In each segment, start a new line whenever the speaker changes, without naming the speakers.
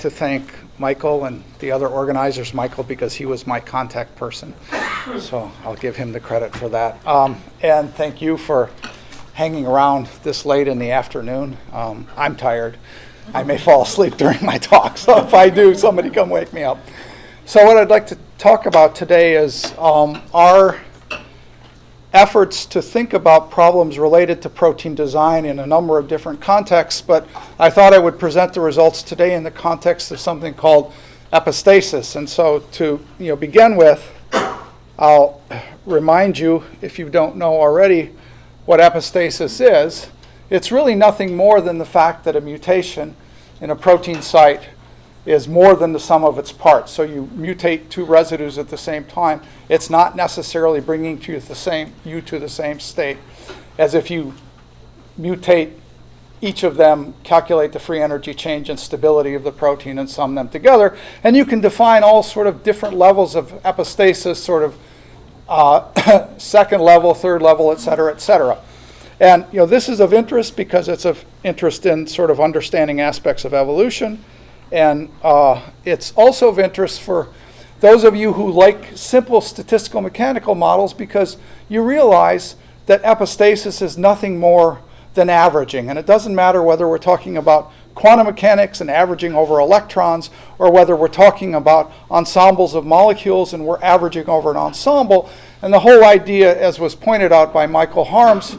to thank Michael and the other organizers, Michael, because he was my contact person. So I'll give him the credit for that. And thank you for hanging around this late in the afternoon. I'm tired. I may fall asleep during my talk, so if I do, somebody come wake me up. So what I'd like to talk about today is our efforts to think about problems related to protein design in a number of different contexts, but I thought I would present the results today in the context of something called epistasis. And so to begin with, I'll remind you, if you don't know already, what epistasis is. It's really nothing more than the fact that a mutation in a protein site is more than the sum of its parts. So you mutate two residues at the same time. It's not necessarily bringing you to the same state as if you mutate each of them, calculate the free energy change and stability of the protein, and sum them together. And you can define all sort of different levels of epistasis, sort of second level, third level, et cetera, et cetera. And this is of interest because it's of interest in sort of understanding aspects of evolution. And it's also of interest for those of you who like simple statistical mechanical models, because you realize that epistasis is nothing more than averaging. And it doesn't matter whether we're talking about quantum mechanics and averaging over electrons, or whether we're talking about ensembles of molecules and we're averaging over an ensemble. And the whole idea, as was pointed out by Michael Harms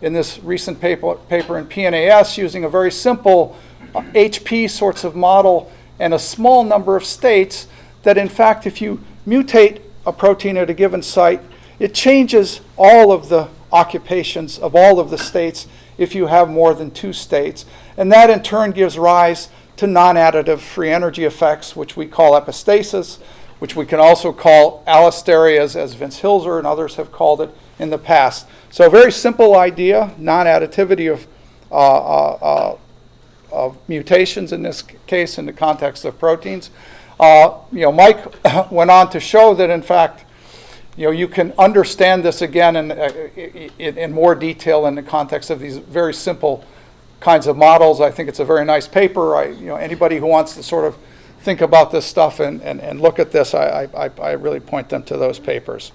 in this recent paper in PNAS, using a very simple HP sorts of model and a small number of states, that in fact if you mutate a protein at a given site, it changes all of the occupations of all of the states if you have more than two states. And that in turn gives rise to non-additive free energy effects, which we call epistasis, which we can also call allosteria, as Vince Hilzer and others have called it in the past. So a very simple idea, non-additivity of mutations, in this case in the context of proteins. Mike went on to show that in fact you can understand this again in more detail in the context of these very simple kinds of models. I think it's a very nice paper. Anybody who wants to sort of think about this stuff and look at this, I really point them to those papers.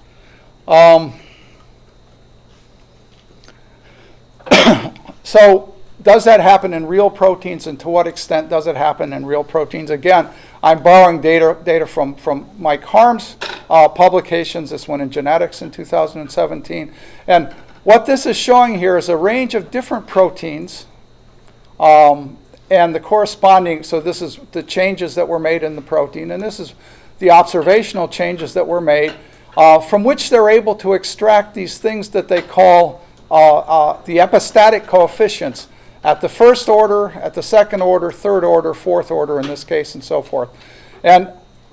So does that happen in real proteins, and to what extent does it happen in real proteins? Again, I'm borrowing data from Mike Harms' publications, this one in Genetics in 2017. And what this is showing here is a range of different proteins and the corresponding, so this is the changes that were made in the protein, and this is the observational changes that were made, from which they're able to extract these things that they call the epistatic coefficients at the first order, at the second order, third order, fourth order in this case, and so forth. And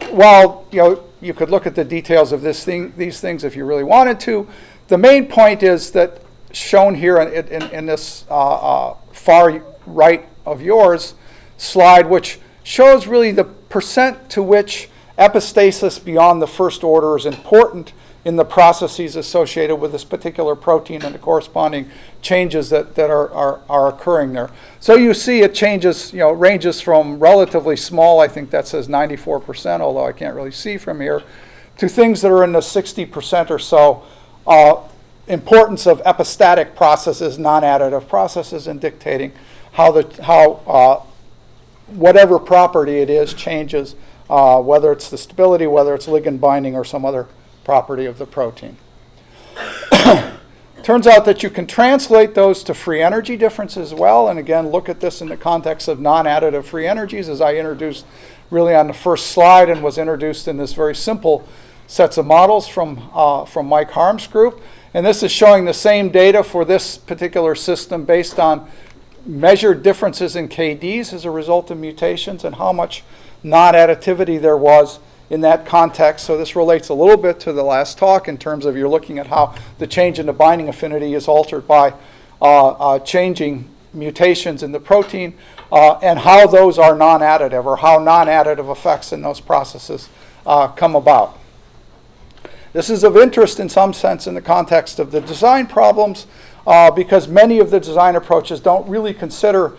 while you could look at the details of these things if you really wanted to, the main point is that shown here in this far right of yours slide, which shows really the percent to which epistasis beyond the first order is important in the processes associated with this particular protein and the corresponding changes that are occurring there. So you see it changes, ranges from relatively small, I think that says 94%, although I can't really see from here, to things that are in the 60% or so importance of epistatic processes, non-additive processes, in dictating how whatever property it is changes, whether it's the stability, whether it's ligand binding, or some other property of the protein. Turns out that you can translate those to free energy differences as well. And again, look at this in the context of non-additive free energies, as I introduced really on the first slide and was introduced in this very simple sets of models from Mike Harms' group. And this is showing the same data for this particular system based on measured differences in KDs as a result of mutations and how much non-additivity there was in that context. So this relates a little bit to the last talk in terms of you're looking at how the change in the binding affinity is altered by changing mutations in the protein and how those are non-additive, or how non-additive effects in those processes come about. This is of interest in some sense in the context of the design problems because many of the design approaches don't really consider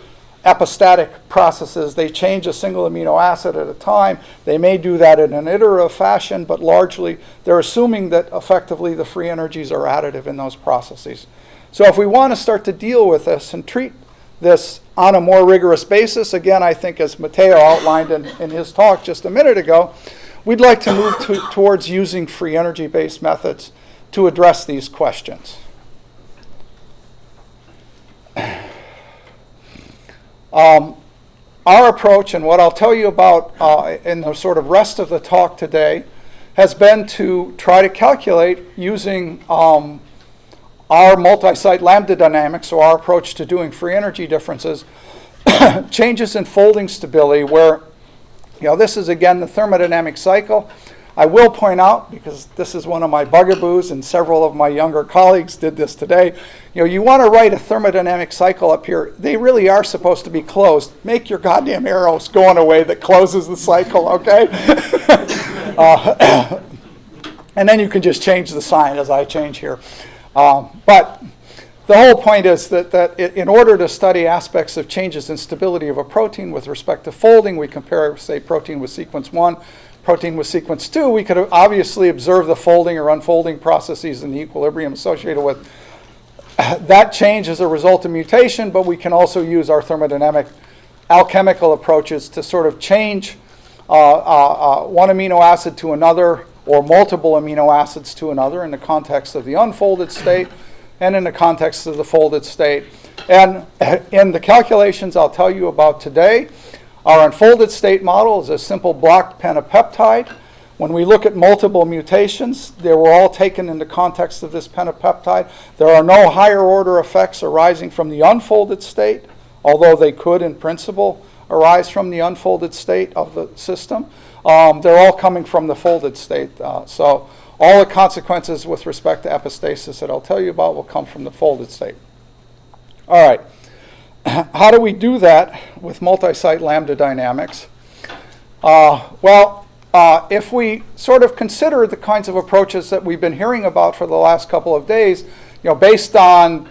epistatic processes. They change a single amino acid at a time. They may do that in an iterative fashion, but largely they're assuming that effectively the free energies are additive in those processes. So if we want to start to deal with this and treat this on a more rigorous basis, again, I think as Matteo outlined in his talk just a minute ago, we'd like to move towards using free energy-based methods to address these questions. Our approach, and what I'll tell you about in the sort of rest of the talk today, has been to try to calculate using our multi-site lambda dynamics, so our approach to doing free energy differences, changes in folding stability where, this is again the thermodynamic cycle. I will point out, because this is one of my bugaboos and several of my younger colleagues did this today, you want to write a thermodynamic cycle up here. They really are supposed to be closed. Make your goddamn arrows go in a way that closes the cycle, okay? And then you can just change the sign as I change here. But the whole point is that in order to study aspects of changes in stability of a protein with respect to folding, we compare, say, protein with sequence 1, protein with sequence 2. We could obviously observe the folding or unfolding processes and the equilibrium associated with that change as a result of mutation, but we can also use our thermodynamic alchemical approaches to sort of change one amino acid to another or multiple amino acids to another in the context of the unfolded state and in the context of the folded state. And in the calculations I'll tell you about today, our unfolded state model is a simple blocked pentapeptide. When we look at multiple mutations, they were all taken in the context of this pentapeptide. There are no higher order effects arising from the unfolded state, although they could in principle arise from the unfolded state of the system. They're all coming from the folded state. So all the consequences with respect to epistasis that I'll tell you about will come from the folded state. All right. How do we do that with multi-site lambda dynamics? If we sort of consider the kinds of approaches that we've been hearing about for the last couple of days, based on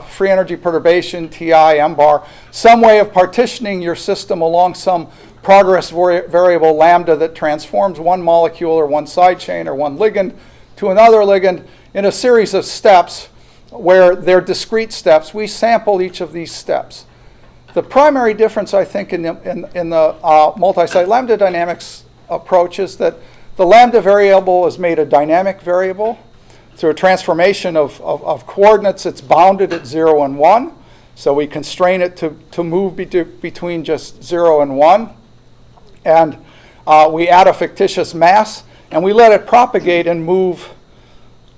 free energy perturbation, TI, M-bar, some way of partitioning your system along some progress variable lambda that transforms one molecule or one side chain or one ligand to another ligand in a series of steps where they're discrete steps. We sample each of these steps. The primary difference, I think, in the multi-site lambda dynamics approach is that the lambda variable is made a dynamic variable. Through a transformation of coordinates, it's bounded at 0 and 1. So we constrain it to move between just 0 and 1. And we add a fictitious mass, and we let it propagate and move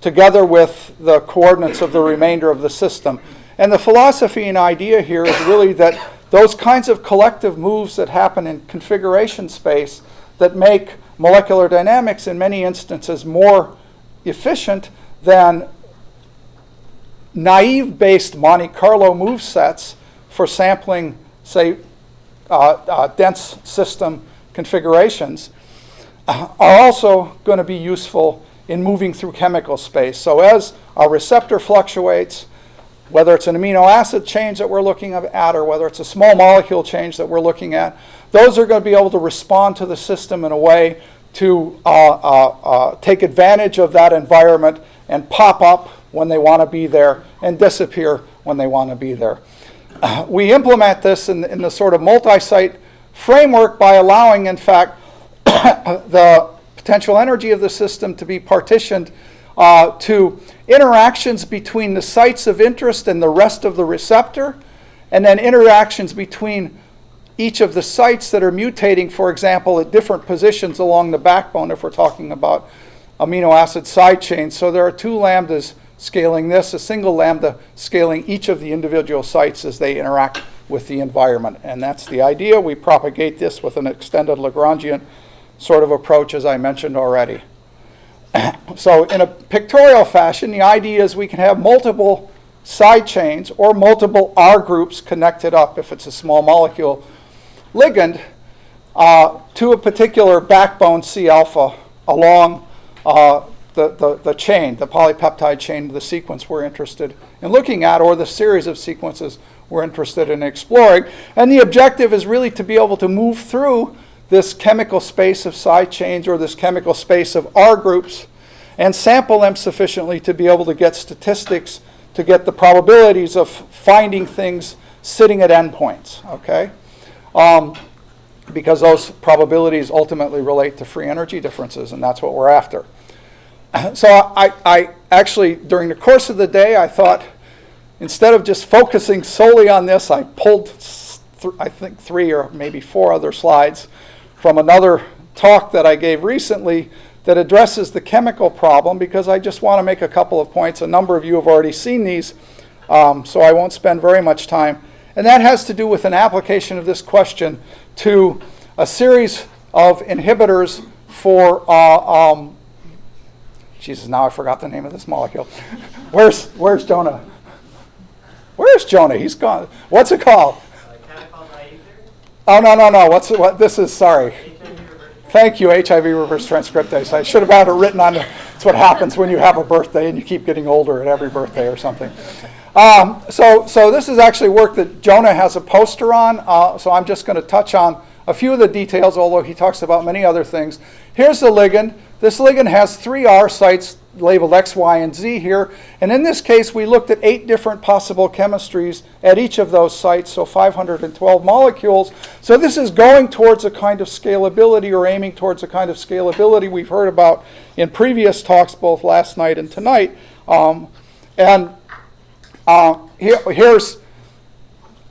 together with the coordinates of the remainder of the system. And the philosophy and idea here is really that those kinds of collective moves that happen in configuration space that make molecular dynamics in many instances more efficient than naive-based Monte Carlo move sets for sampling, say, dense system configurations are also going to be useful in moving through chemical space. So as our receptor fluctuates, whether it's an amino acid change that we're looking at or whether it's a small molecule change that we're looking at, those are going to be able to respond to the system in a way to take advantage of that environment and pop up when they want to be there and disappear when they want to be there. We implement this in the sort of multi-site framework by allowing, in fact, the potential energy of the system to be partitioned to interactions between the sites of interest and the rest of the receptor, and then interactions between each of the sites that are mutating, for example, at different positions along the backbone if we're talking about amino acid side chains. So there are two lambdas scaling this, a single lambda scaling each of the individual sites as they interact with the environment. And that's the idea. We propagate this with an extended Lagrangian sort of approach, as I mentioned already. So in a pictorial fashion, the idea is we can have multiple side chains or multiple R groups connected up, if it's a small molecule ligand, to a particular backbone C alpha along the chain, the polypeptide chain, the sequence we're interested in looking at, or the series of sequences we're interested in exploring. And the objective is really to be able to move through this chemical space of side chains or this chemical space of R groups and sample them sufficiently to be able to get statistics, to get the probabilities of finding things sitting at endpoints, okay? Because those probabilities ultimately relate to free energy differences, and that's what we're after. So I actually, during the course of the day, I thought, instead of just focusing solely on this, I pulled, I think, 3 or maybe 4 other slides from another talk that I gave recently that addresses the chemical problem, because I just want to make a couple of points. A number of you have already seen these, so I won't spend very much time. And that has to do with an application of this question to a series of inhibitors for, Jesus, now I forgot the name of this molecule. Where's Jonah? Where's Jonah? He's gone. What's it called? Oh, no. This is, sorry. Thank you, HIV reverse transcriptase. I should have had it written on. It's what happens when you have a birthday and you keep getting older at every birthday or something. So this is actually work that Jonah has a poster on. So I'm just going to touch on a few of the details, although he talks about many other things. Here's the ligand. This ligand has 3 R sites labeled X, Y, and Z here. And in this case, we looked at 8 different possible chemistries at each of those sites, so 512 molecules. So this is going towards a kind of scalability, or aiming towards a kind of scalability we've heard about in previous talks, both last night and tonight. Here's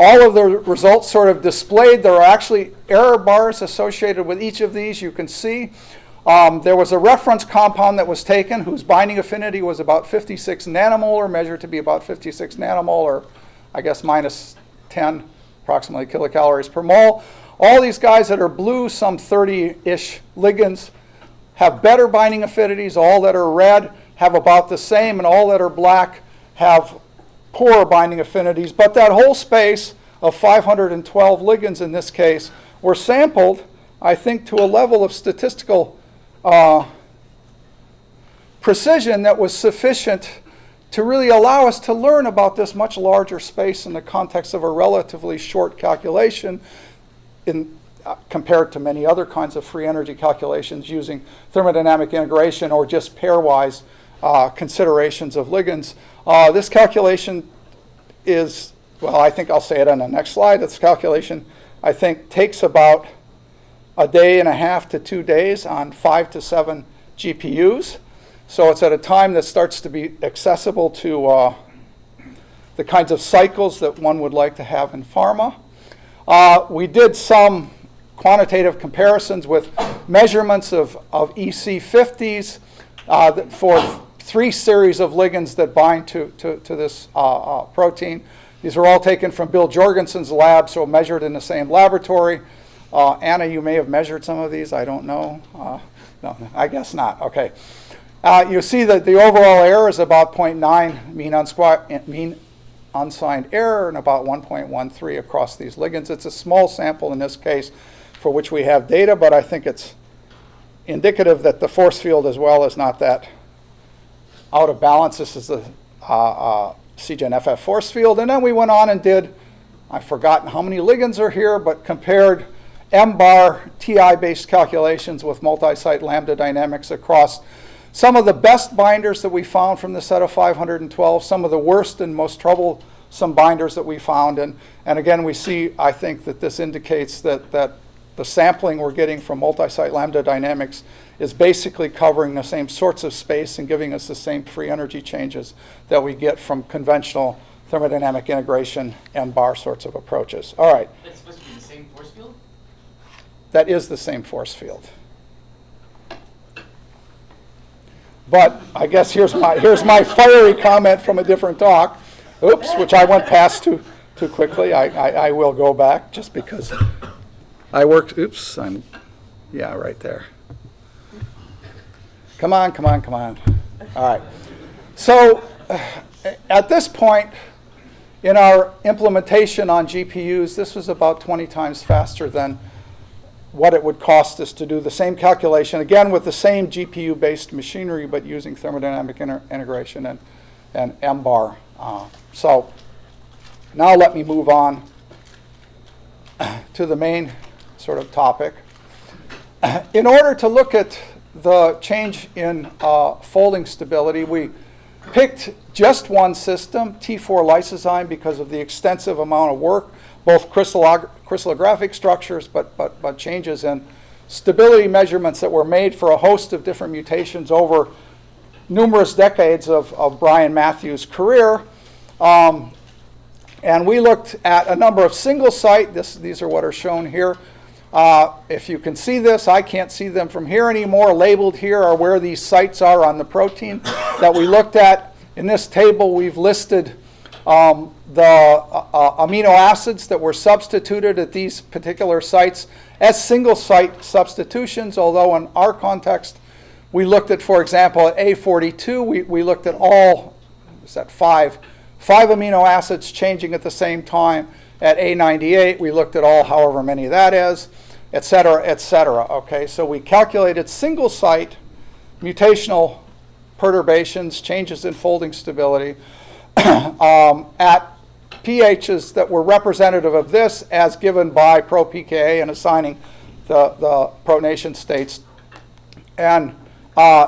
all of the results sort of displayed. There are actually error bars associated with each of these. You can see there was a reference compound that was taken whose binding affinity was about 56 nanomolar, measured to be about 56 nanomolar, I guess minus 10 approximately kilocalories per mole. All these guys that are blue, some 30-ish ligands, have better binding affinities. All that are red have about the same, and all that are black have poorer binding affinities. But that whole space of 512 ligands in this case were sampled, I think, to a level of statistical precision that was sufficient to really allow us to learn about this much larger space in the context of a relatively short calculation compared to many other kinds of free energy calculations using thermodynamic integration or just pairwise considerations of ligands. This calculation is, well, I think I'll say it on the next slide. This calculation, I think, takes about a day and a half to 2 days on 5 to 7 GPUs. So it's at a time that starts to be accessible to the kinds of cycles that one would like to have in pharma. We did some quantitative comparisons with measurements of EC50s for 3 series of ligands that bind to this protein. These are all taken from Bill Jorgensen's lab, so measured in the same laboratory. Anna, you may have measured some of these. I don't know. No, I guess not. Okay. You see that the overall error is about 0.9 mean unsigned error, and about 1.13 across these ligands. It's a small sample in this case for which we have data, but I think it's indicative that the force field as well is not that out of balance. This is the CGN-FF force field. And then we went on and did, I've forgotten how many ligands are here, but compared M-bar TI-based calculations with multi-site lambda dynamics across some of the best binders that we found from the set of 512, some of the worst and most troublesome binders that we found. And again, we see, I think, that this indicates that the sampling we're getting from multi-site lambda dynamics is basically covering the same sorts of space and giving us the same free energy changes that we get from conventional thermodynamic integration M-bar sorts of approaches. All right.
That's supposed to be the same force field?
That is the same force field. But I guess here's my fiery comment from a different talk. Oops, which I went past too quickly. I will go back just because I worked. Oops, yeah, right there. Come on. All right. So at this point in our implementation on GPUs, this was about 20 times faster than what it would cost us to do the same calculation, again with the same GPU-based machinery, but using thermodynamic integration and M-bar. So Now let me move on to the main sort of topic. In order to look at the change in folding stability, we picked just one system, T4 lysozyme, because of the extensive amount of work, both crystallographic structures, but changes in stability measurements that were made for a host of different mutations over numerous decades of Brian Matthews' career. And we looked at a number of single site. These are what are shown here. If you can see this, I can't see them from here anymore. Labeled here are where these sites are on the protein that we looked at. In this table, we've listed the amino acids that were substituted at these particular sites as single site substitutions, although in our context, we looked at, for example, at A42, we looked at all, was that five amino acids changing at the same time. At A98, we looked at all, however many that is, et cetera, et cetera. Okay, so we calculated single site mutational perturbations, changes in folding stability, at pHs that were representative of this as given by ProPKA and assigning the pronation states. And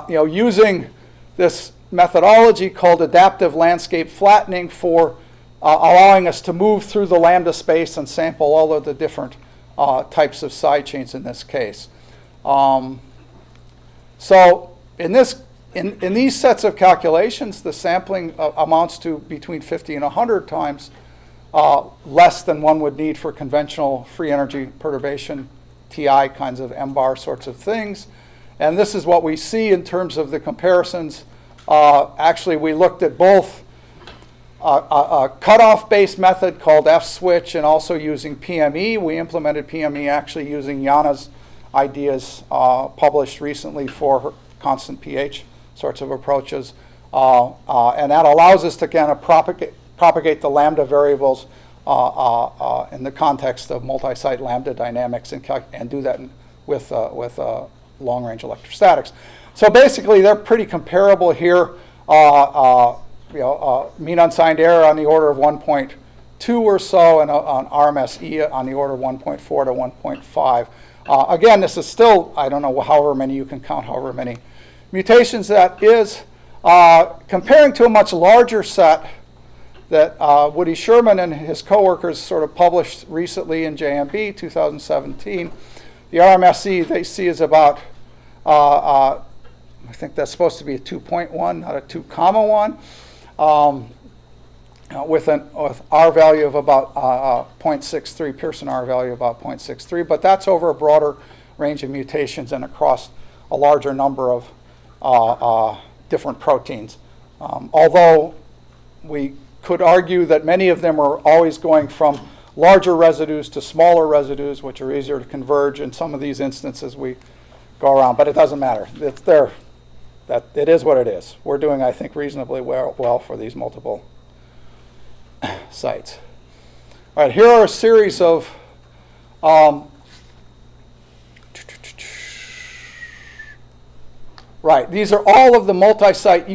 using this methodology called adaptive landscape flattening for allowing us to move through the lambda space and sample all of the different types of side chains in this case. So in these sets of calculations, the sampling amounts to between 50 and 100 times less than one would need for conventional free energy perturbation, TI kinds of M-bar sorts of things. And this is what we see in terms of the comparisons. Actually, we looked at both a cutoff-based method called F-switch and also using PME. We implemented PME actually using Jana's ideas published recently for her constant pH sorts of approaches. And that allows us to kind of propagate the lambda variables in the context of multi-site lambda dynamics and do that with long-range electrostatics. So basically, they're pretty comparable here. Mean unsigned error on the order of 1.2 or so, and on RMSE on the order of 1.4 to 1.5. Again, this is still, I don't know however many you can count, however many mutations that is. Comparing to a much larger set that Woody Sherman and his coworkers sort of published recently in JMB 2017, the RMSE they see is about, I think that's supposed to be a 2.1, not a 2.1. With R value of about 0.63, Pearson R value about 0.63, but that's over a broader range of mutations and across a larger number of different proteins. Although we could argue that many of them are always going from larger residues to smaller residues, which are easier to converge. In some of these instances, we go around, but it doesn't matter. It's there. That it is what it is. We're doing, I think, reasonably well for these multiple sites. All right, here are a series of these are all of the multi-site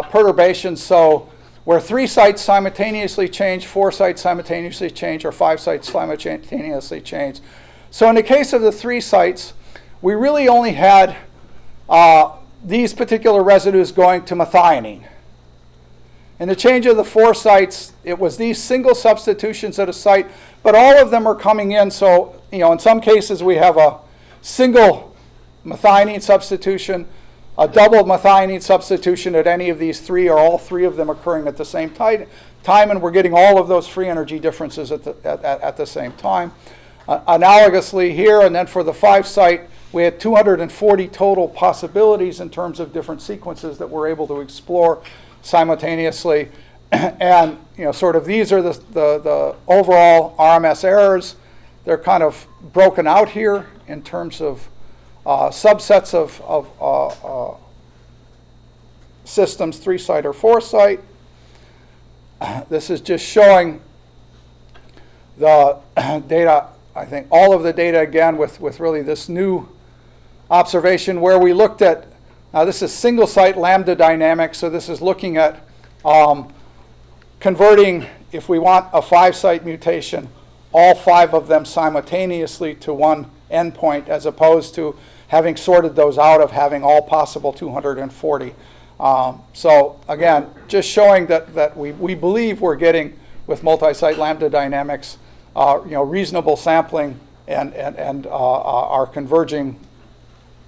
perturbations. So where 3 sites simultaneously change, 4 sites simultaneously change, or 5 sites simultaneously change. So in the case of the 3 sites, we really only had these particular residues going to methionine. In the change of the 4 sites, it was these single substitutions at a site, but all of them are coming in. So, in some cases we have a single methionine substitution, a double methionine substitution at any of these 3, or all 3 of them occurring at the same time, and we're getting all of those free energy differences at the same time. Analogously here, and then for the 5 site, we had 240 total possibilities in terms of different sequences that we're able to explore simultaneously. And sort of these are the overall RMS errors. They're kind of broken out here in terms of subsets of systems, 3-site or 4-site. This is just showing the data, I think all of the data again with really this new observation where we looked at, now this is single site lambda dynamics, so this is looking at converting if we want a 5-site mutation, all 5 of them simultaneously to one endpoint, as opposed to having sorted those out of having all possible 240. So again, just showing that we believe we're getting, with multi-site lambda dynamics, reasonable sampling and are converging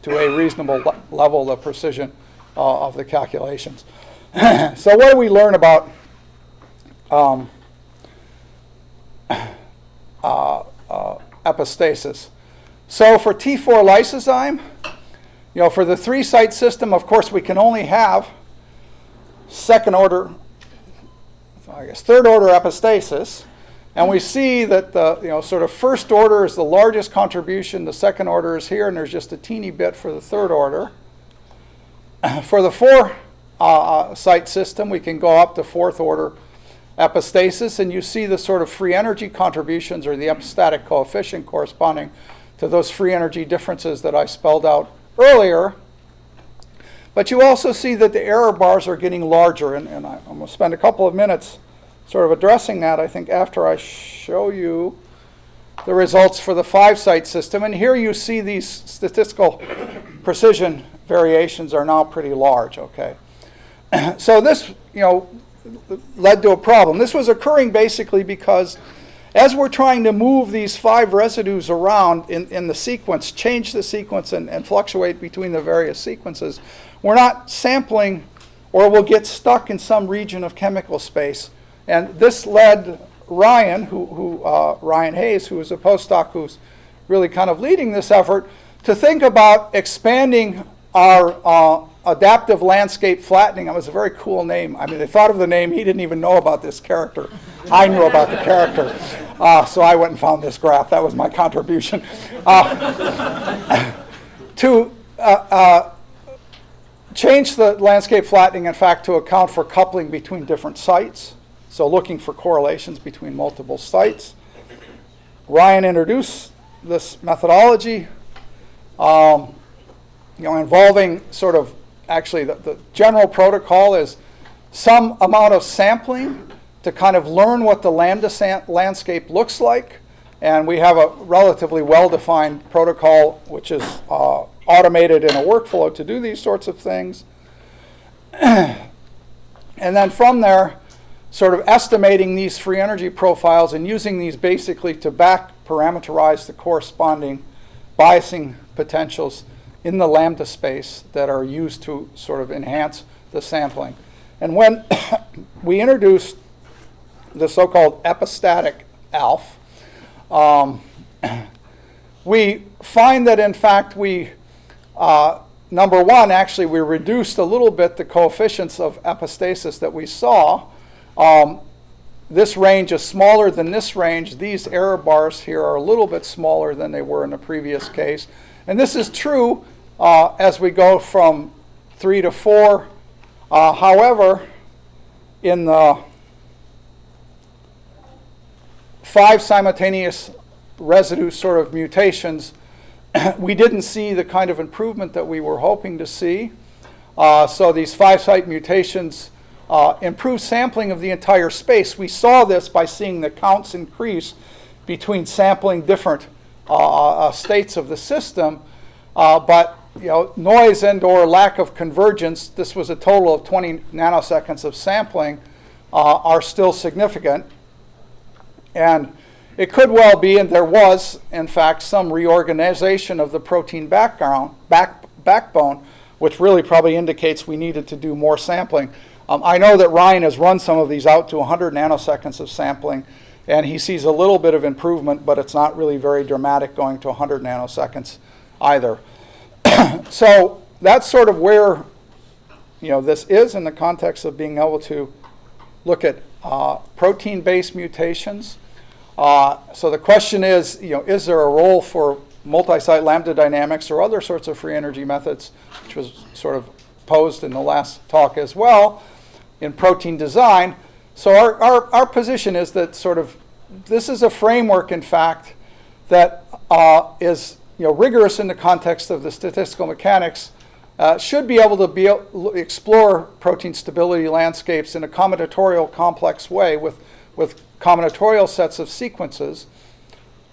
to a reasonable level of precision of the calculations. So what do we learn about epistasis? So for T4 lysozyme, for the 3-site system, of course, we can only have third order epistasis. And we see that the sort of first order is the largest contribution, the second order is here, and there's just a teeny bit for the third order. For the 4-site system, we can go up to fourth order epistasis, and you see the sort of free energy contributions, or the epistatic coefficient corresponding to those free energy differences that I spelled out earlier. But you also see that the error bars are getting larger, and I'm going to spend a couple of minutes sort of addressing that, I think, after I show you the results for the 5-site system. And here you see these statistical precision variations are now pretty large, okay? So this, led to a problem. This was occurring basically because as we're trying to move these 5 residues around in the sequence, change the sequence and fluctuate between the various sequences, we're not sampling, or we'll get stuck in some region of chemical space. And this led Ryan, Ryan Hayes, who is a postdoc who's really kind of leading this effort, to think about expanding our adaptive landscape flattening. It was a very cool name. I mean, they thought of the name. He didn't even know about this character. I knew about the character. So I went and found this graph. That was my contribution. To change the landscape flattening, in fact, to account for coupling between different sites. So looking for correlations between multiple sites. Ryan introduced this methodology, involving sort of, actually the general protocol is some amount of sampling to kind of learn what the lambda landscape looks like. And we have a relatively well-defined protocol which is automated in a workflow to do these sorts of things. And then from there, sort of estimating these free energy profiles and using these basically to back parameterize the corresponding biasing potentials in the lambda space that are used to sort of enhance the sampling. And when we introduced the so-called epistatic ALF, we find that in fact we, number one, actually we reduced a little bit the coefficients of epistasis that we saw. This range is smaller than this range. These error bars here are a little bit smaller than they were in the previous case. And this is true as we go from 3 to 4. However, in the 5 simultaneous residue sort of mutations, we didn't see the kind of improvement that we were hoping to see. So these 5-site mutations improve sampling of the entire space. We saw this by seeing the counts increase between sampling different states of the system, but noise and/or lack of convergence, this was a total of 20 nanoseconds of sampling, are still significant. And it could well be, and there was, in fact, some reorganization of the protein backbone, which really probably indicates we needed to do more sampling. I know that Ryan has run some of these out to 100 nanoseconds of sampling, and he sees a little bit of improvement, but it's not really very dramatic going to 100 nanoseconds either. So that's sort of where this is in the context of being able to look at protein-based mutations. So the question is, is there a role for multi-site lambda dynamics or other sorts of free energy methods, which was sort of posed in the last talk as well, in protein design? So our position is that sort of this is a framework, in fact, that is rigorous in the context of the statistical mechanics, should be able to explore protein stability landscapes in a combinatorial complex way with with combinatorial sets of sequences.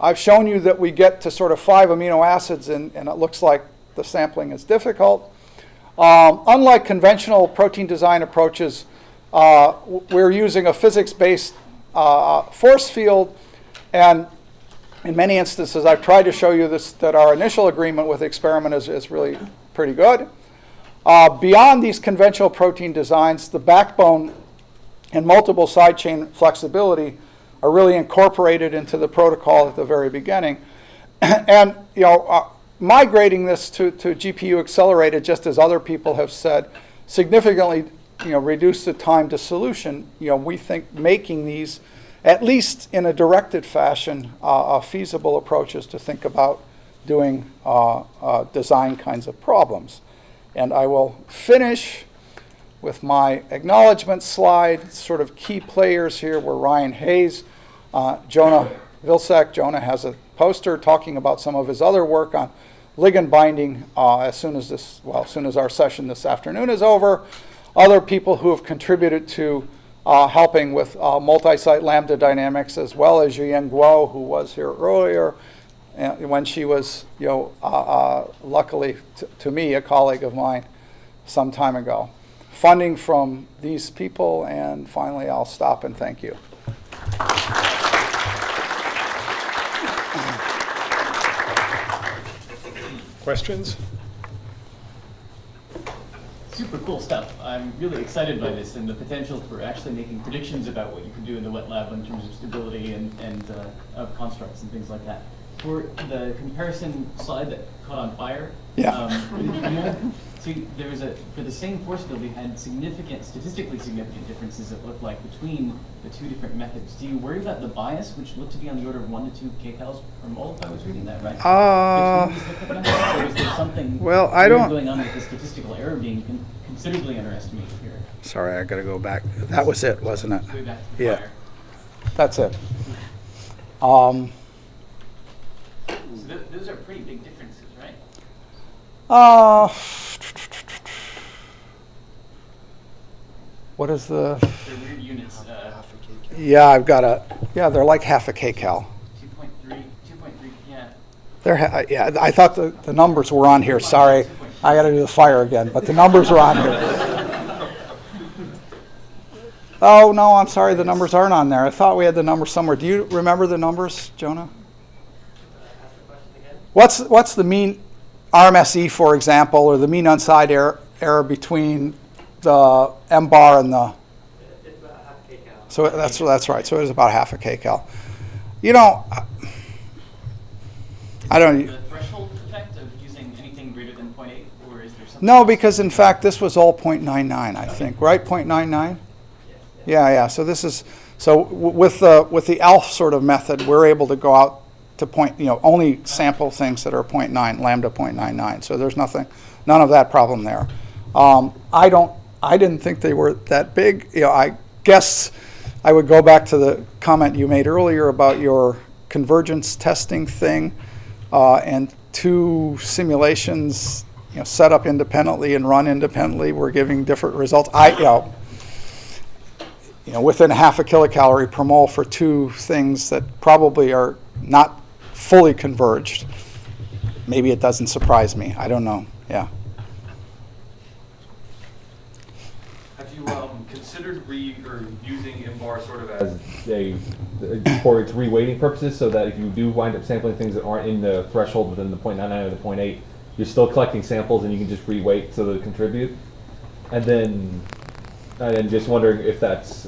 I've shown you that we get to sort of 5 amino acids, and it looks like the sampling is difficult. Unlike conventional protein design approaches, we're using a physics-based force field, and in many instances, I've tried to show you this, that our initial agreement with the experiment is really pretty good. Beyond these conventional protein designs, the backbone and multiple side chain flexibility are really incorporated into the protocol at the very beginning. And migrating this to GPU accelerated, just as other people have said, significantly reduce the time to solution. We think making these, at least in a directed fashion, feasible approaches to think about doing design kinds of problems. And I will finish with my acknowledgement slide. Sort of key players here were Ryan Hayes, Jonah Vilsack. Jonah has a poster talking about some of his other work on ligand binding as soon as our session this afternoon is over. Other people who have contributed to helping with multi-site lambda dynamics, as well as Zhiying Guo, who was here earlier, when she was, luckily to me, a colleague of mine some time ago. Funding from these people, and finally I'll stop and thank you.
Questions?
Super cool stuff. I'm really excited by this and the potential for actually making predictions about what you can do in the wet lab in terms of stability and of constructs and things like that. For the comparison slide that caught on fire, see, there was for the same force field, we had statistically significant differences, it looked like, between the two different methods. Do you worry about the bias, which looked to be on the order of 1 to 2 kcals per mole, if I was reading that right? Between these different methods, or is there something going on with the statistical error being considerably underestimated here?
Sorry, I got to go back. That was it, wasn't it?
Way back to the fire.
That's it.
So those are pretty big differences, right?
What is the?
They're weird units.
Yeah, I've got a. Yeah, they're like half a kcal.
2.3, yeah.
Yeah, I thought the numbers were on here. Sorry, I got to do the fire again, but the numbers are on here. Oh no, I'm sorry, the numbers aren't on there. I thought we had the numbers somewhere. Do you remember the numbers, Jonah? What's the mean RMSE, for example, or the mean unside error between the M bar and the?
It's about half a kcal.
So that's right. So it was about half a kcal. I don't.
The threshold effect of using anything greater than 0.8, or is there something?
No, because in fact this was all 0.99, I think, right? 0.99. Yeah. So this is with the ALF sort of method, we're able to go out to only sample things that are 0.9, lambda 0.99. So there's none of that problem there. I didn't think they were that big. I guess I would go back to the comment you made earlier about your convergence testing thing, and 2 simulations, set up independently and run independently were giving different results. Within half a kilocalorie per mole for 2 things that probably are not fully converged. Maybe it doesn't surprise me. I don't know. Yeah.
Have you considered using MBAR sort of as for its reweighting purposes, so that if you do wind up sampling things that aren't in the threshold within the 0.99 or the 0.8, you're still collecting samples and you can just reweight so that it contribute? And then just wondering if that's.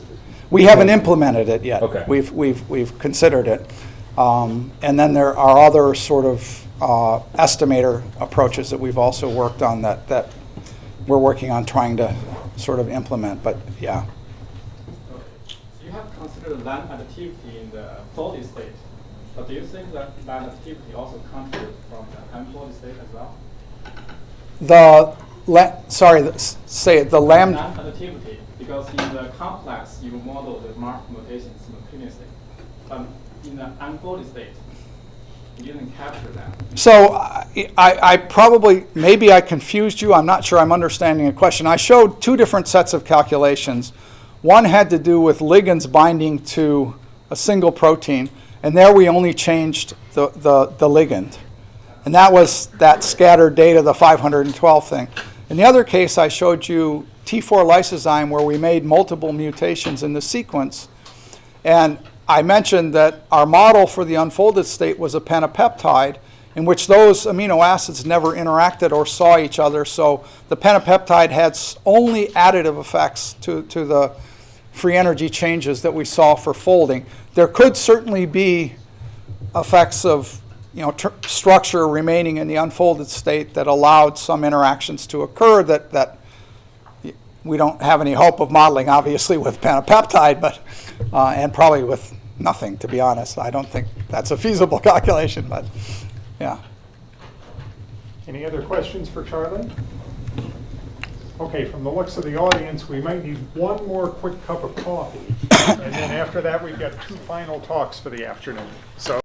We haven't implemented it yet.
Okay.
We've considered it. And then there are other sort of estimator approaches that we've also worked on that we're working on trying to sort of implement, but yeah.
So you have considered land additivity in the solid state, but do you think that land additivity also comes from the unsolid state as well? The lambda. Land additivity, because in the complex you model the Markov notation simultaneously, but in the unfolded state, you didn't capture that.
So I probably, maybe I confused you. I'm not sure I'm understanding the question. I showed 2 different sets of calculations. One had to do with ligands binding to a single protein, and there we only changed the ligand. And that was that scattered data, the 512 thing. In the other case, I showed you T4 lysozyme where we made multiple mutations in the sequence. And I mentioned that our model for the unfolded state was a pentapeptide in which those amino acids never interacted or saw each other. So the pentapeptide had only additive effects to the free energy changes that we saw for folding. There could certainly be effects of structure remaining in the unfolded state that allowed some interactions to occur that we don't have any hope of modeling, obviously, with pentapeptide, but and probably with nothing, to be honest. I don't think that's a feasible calculation, but yeah.
Any other questions for Charlie? Okay, from the looks of the audience, we might need one more quick cup of coffee. And then after that, we've got 2 final talks for the afternoon. So.